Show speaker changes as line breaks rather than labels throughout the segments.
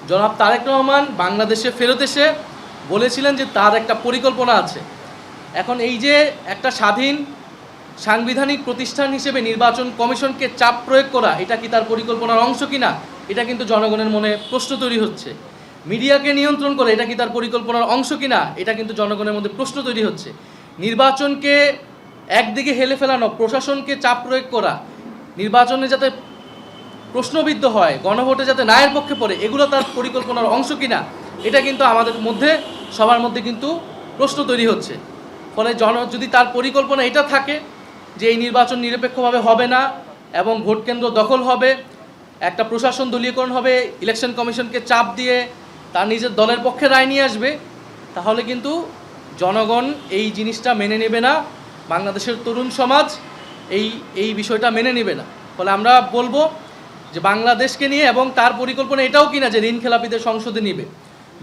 জনাব তারেক রহমান বাংলাদেশে ফেরত এসে বলেছিলেন যে তার একটা পরিকল্পনা আছে। এখন এই যে একটা স্বাধীন সাংবিধানিক প্রতিষ্ঠান হিসেবে নির্বাচন কমিশনকে চাপ প্রয়োগ করা, এটা কি তার পরিকল্পনার অংশ কিনা, এটা কিন্তু জনগণের মনে প্রশ্ন তৈরি হচ্ছে। মিডিয়াকে নিয়ন্ত্রণ করে, এটা কি তার পরিকল্পনার অংশ কিনা, এটা কিন্তু জনগণের মধ্যে প্রশ্ন তৈরি হচ্ছে। নির্বাচনকে একদিকে হেলে ফেলানো, প্রশাসনকে চাপ প্রয়োগ করা, নির্বাচনে যাতে প্রশ্নবিদ্ধ হয়, গণভোটে যাতে নায়ের পক্ষে পড়ে, এগুলো তার পরিকল্পনার অংশ কিনা, এটা কিন্তু আমাদের মধ্যে সবার মধ্যে কিন্তু প্রশ্ন তৈরি হচ্ছে। ফলে যদি তার পরিকল্পনা এটা থাকে যে এই নির্বাচন নিরপেক্ষভাবে হবে না এবং ভোট কেন্দ্র দখল হবে, একটা প্রশাসন দলীয়করণ হবে, ইলেকশন কমিশনকে চাপ দিয়ে তার নিজের দলের পক্ষে রায় নিয়ে আসবে, তাহলে কিন্তু জনগণ এই জিনিসটা মেনে নেবে না, বাংলাদেশের তরুণ সমাজ এই বিষয়টা মেনে নেবে না। ফলে আমরা বলবো যে বাংলাদেশকে নিয়ে এবং তার পরিকল্পনা এটাও কিনা যে ঋণ খেলাপিদের সংসদে নিবে,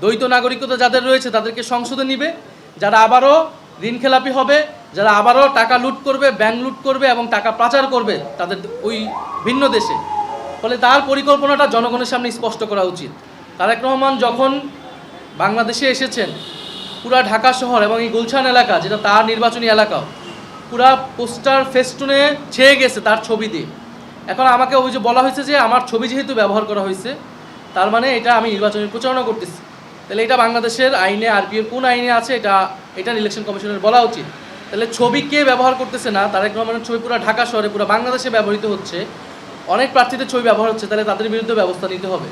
দ্বৈত নাগরিকতা যাদের রয়েছে তাদেরকে সংসদে নিবে, যারা আবারও ঋণ খেলাপি হবে, যারা আবারও টাকা লুট করবে, ব্যাংক লুট করবে এবং টাকা পাচার করবে তাদের ওই ভিন্ন দেশে। ফলে তার পরিকল্পনাটা জনগণের সামনে স্পষ্ট করা উচিত। তারেক রহমান যখন বাংলাদেশে এসেছেন, পুরা ঢাকা শহর এবং এই গুলশান এলাকা, যেটা তার নির্বাচনী এলাকাও, পুরা পোস্টার ফেস্টুনে ছেয়ে গেছে তার ছবি দিয়ে। এখন আমাকে ওই যে বলা হয়েছে যে আমার ছবি যেহেতু ব্যবহার করা হয়েছে, তার মানে এটা আমি নির্বাচনী প্রচারণা করতেছি। তাহলে এটা বাংলাদেশের আইনে, আরপিএর কোন আইনে আছে, এটা ইলেকশন কমিশনের বলা উচিত। তাহলে ছবি কে ব্যবহার করতেছে না, তারেক রহমানের ছবি পুরো ঢাকা শহরে, পুরো বাংলাদেশে ব্যবহৃত হচ্ছে, অনেক প্রার্থীদের ছবি ব্যবহার হচ্ছে, তাহলে তাদের বিরুদ্ধে ব্যবস্থা নিতে হবে।